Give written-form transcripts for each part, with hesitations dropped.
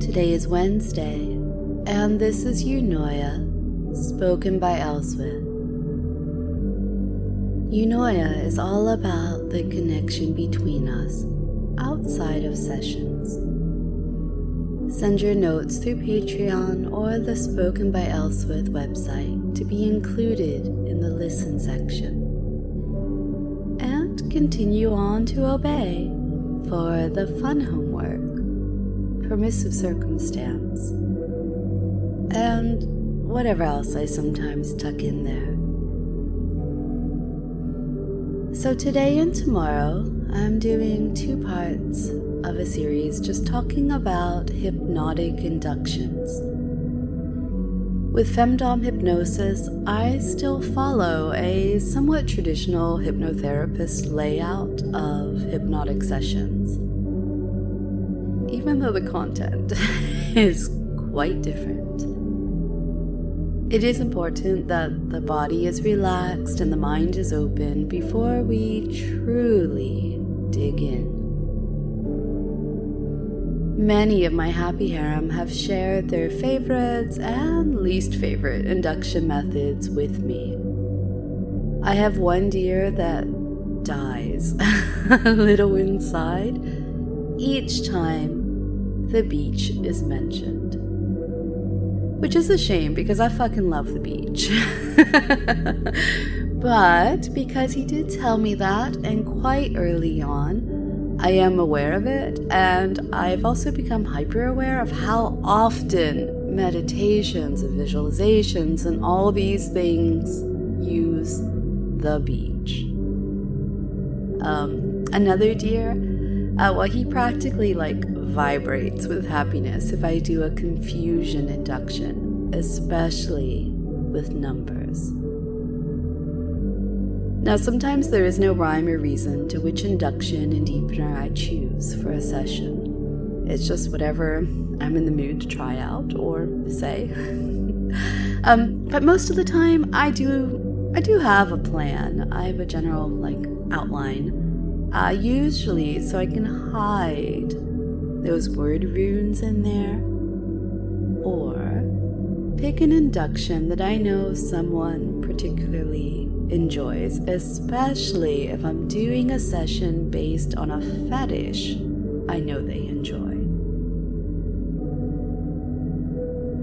Today is Wednesday, and this is Eunoia, spoken by Elswyth. Yunoya is all about the connection between us outside of sessions. Send your notes through Patreon or the Spoken by Elswyth website to be included in the listen section. And continue on to obey for the fun homework, permissive circumstance, and whatever else I sometimes tuck in there. So today and tomorrow, I'm doing 2 parts of a series just talking about hypnotic inductions. With femdom hypnosis, I still follow a somewhat traditional hypnotherapist layout of hypnotic sessions, even though the content is quite different. It is important that the body is relaxed and the mind is open before we truly dig in. Many of my Happy Harem have shared their favorites and least favorite induction methods with me. I have one dear that dies a little inside each time the beach is mentioned. Which is a shame because I fucking love the beach. But because he did tell me that, and quite early on, I am aware of it, and I've also become hyper aware of how often meditations and visualizations and all these things use the beach. Another dear, he practically vibrates with happiness if I do a confusion induction, especially with numbers. Now, sometimes there is no rhyme or reason to which induction and deepener I choose for a session. It's just whatever I'm in the mood to try out or say. But most of the time, I do have a plan. I have a general outline, usually so I can hide those word runes in there, or pick an induction that I know someone particularly enjoys, especially if I'm doing a session based on a fetish I know they enjoy.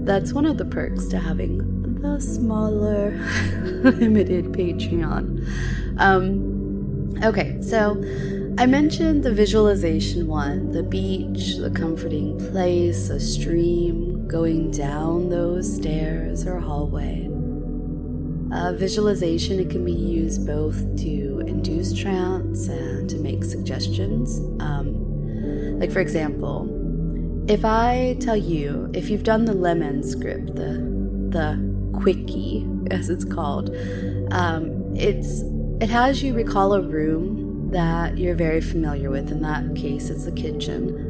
That's one of the perks to having the smaller, limited Patreon. Okay, so I mentioned the visualization one, the beach, the comforting place, a stream, going down those stairs or hallway. Visualization, it can be used both to induce trance and to make suggestions. For example, if I tell you, if you've done the lemon script, the quickie, as it's called, it has you recall a room that you're very familiar with. In that case, it's the kitchen.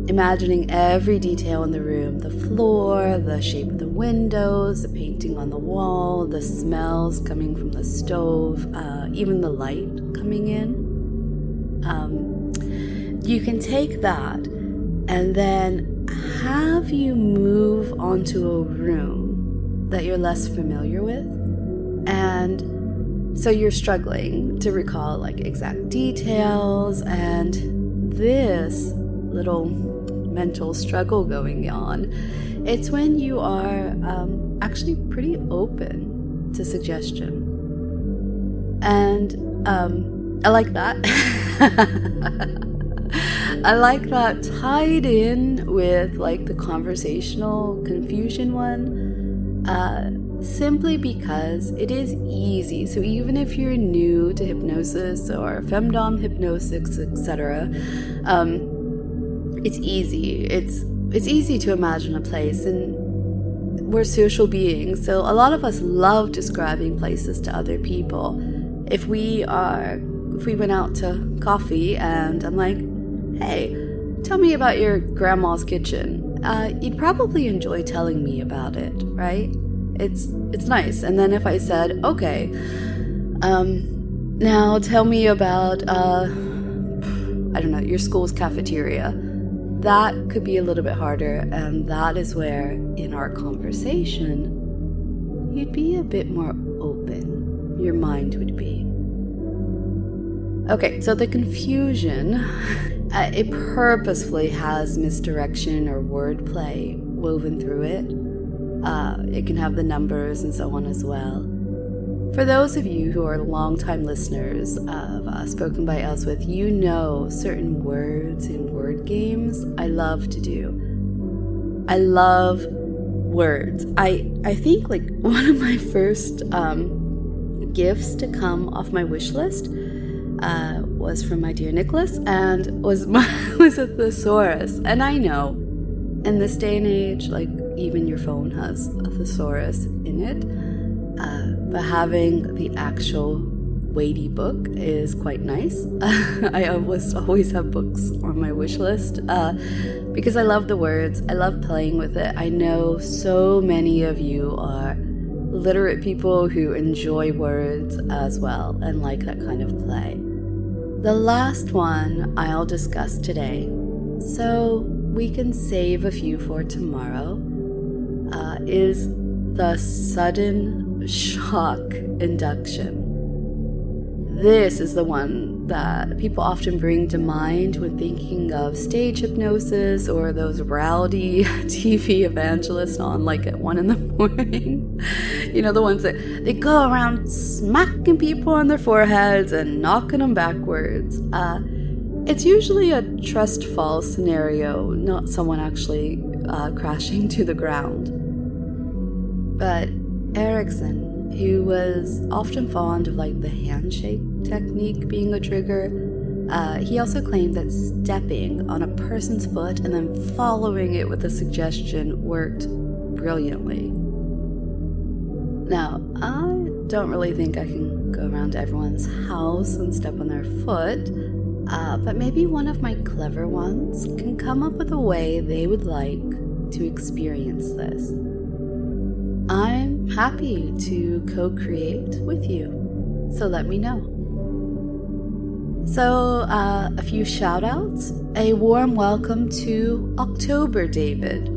Imagining every detail in the room, the floor, the shape of the windows, the painting on the wall, the smells coming from the stove, even the light coming in. You can take that and then have you move onto a room that you're less familiar with. And so you're struggling to recall exact details, and this little mental struggle going on, it's when you are actually pretty open to suggestion. And I like that. I like that tied in with the conversational confusion one, simply because it is easy. So even if you're new to hypnosis or femdom hypnosis, etc., it's easy. It's easy to imagine a place, and we're social beings, so a lot of us love describing places to other people. If we went out to coffee and I'm like, hey, tell me about your grandma's kitchen, you'd probably enjoy telling me about it, right? It's nice. And then if I said, okay, now tell me about, your school's cafeteria, that could be a little bit harder, and that is where, in our conversation, you'd be a bit more open. Your mind would be. Okay, so the confusion, it purposefully has misdirection or wordplay woven through it. It can have the numbers and so on as well. For those of you who are longtime listeners of Spoken by Elswyth, you know certain words in word games I love to do. I love words. I think like one of my first gifts to come off my wish list was from my dear Nicholas, and was a thesaurus. And I know, in this day and age, like even your phone has a thesaurus in it, but having the actual weighty book is quite nice. I always have books on my wish list because I love the words. I love playing with it. I know so many of you are literate people who enjoy words as well and like that kind of play. The last one I'll discuss today, so we can save a few for tomorrow, is the sudden shock induction. This is the one that people often bring to mind when thinking of stage hypnosis or those rowdy TV evangelists on like at 1 a.m. You know, the ones that they go around smacking people on their foreheads and knocking them backwards. It's usually a trust fall scenario, not someone actually crashing to the ground. But Erickson, who was often fond of like the handshake technique being a trigger, he also claimed that stepping on a person's foot and then following it with a suggestion worked brilliantly. Now, I don't really think I can go around to everyone's house and step on their foot, but maybe one of my clever ones can come up with a way they would like to experience this. I'm happy to co-create with you, so let me know. So, a few shout-outs. A warm welcome to Locktober David.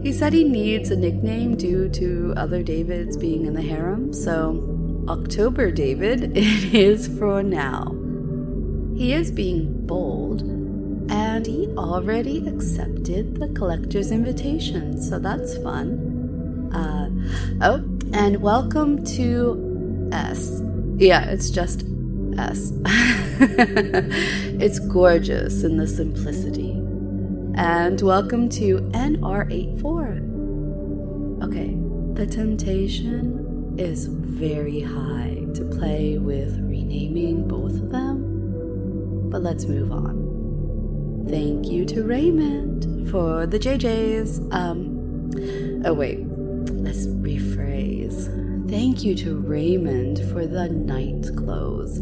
He said he needs a nickname due to other Davids being in the harem, so Locktober David it is for now. He is being bold, and he already accepted the collector's invitation, so that's fun. And welcome to S. Yeah, it's just S. It's gorgeous in the simplicity. And welcome to NR84. Okay, the temptation is very high to play with renaming both of them, but let's move on. Thank you to Raymond for the JJs. Let's rephrase. Thank you to Raymond for the night clothes.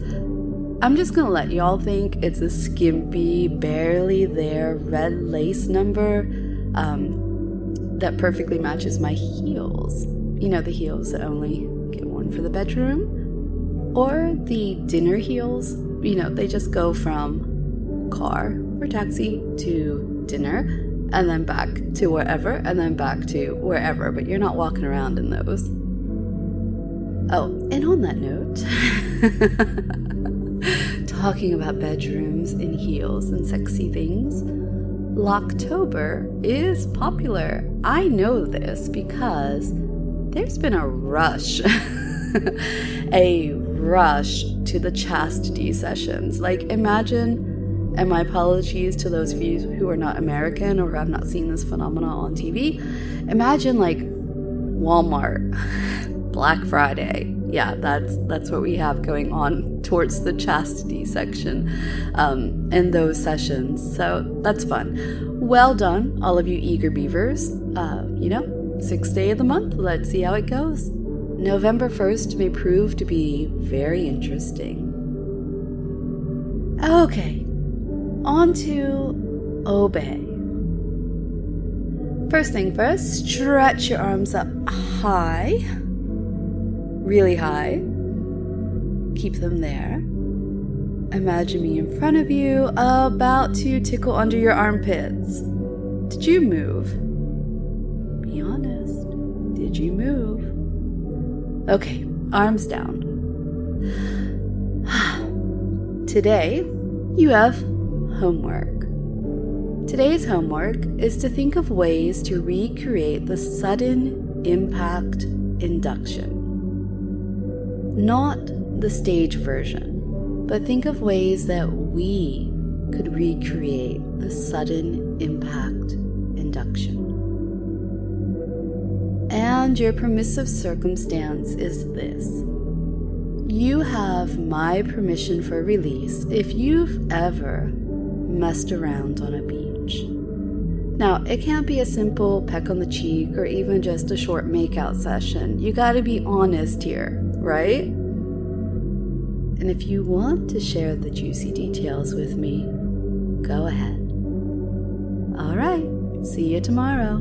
I'm just gonna let y'all think it's a skimpy, barely there red lace number that perfectly matches my heels. You know, the heels that only get worn for the bedroom. Or the dinner heels, you know, they just go from car or taxi to dinner, and then back to wherever, and then back to wherever, but you're not walking around in those. Oh, and on that note, talking about bedrooms and heels and sexy things, Locktober is popular. I know this because there's been a rush, to the chastity sessions. Like, imagine, and my apologies to those of you who are not American or have not seen this phenomenon on TV, imagine like Walmart, Black Friday. Yeah, that's what we have going on towards the chastity section in those sessions. So that's fun. Well done, all of you eager beavers. 6th day of the month. Let's see how it goes. November 1st may prove to be very interesting. Okay, on to obey. First thing first, stretch your arms up high. Really high. Keep them there. Imagine me in front of you, about to tickle under your armpits. Did you move? Be honest. Did you move? Okay, arms down. Today, you have homework. Today's homework is to think of ways to recreate the sudden impact induction. Not the stage version, but think of ways that we could recreate the sudden impact induction. And your permissive circumstance is this. You have my permission for release if you've ever messed around on a beach. Now, it can't be a simple peck on the cheek or even just a short makeout session. You gotta be honest here, right? And if you want to share the juicy details with me, go ahead. All right, see you tomorrow.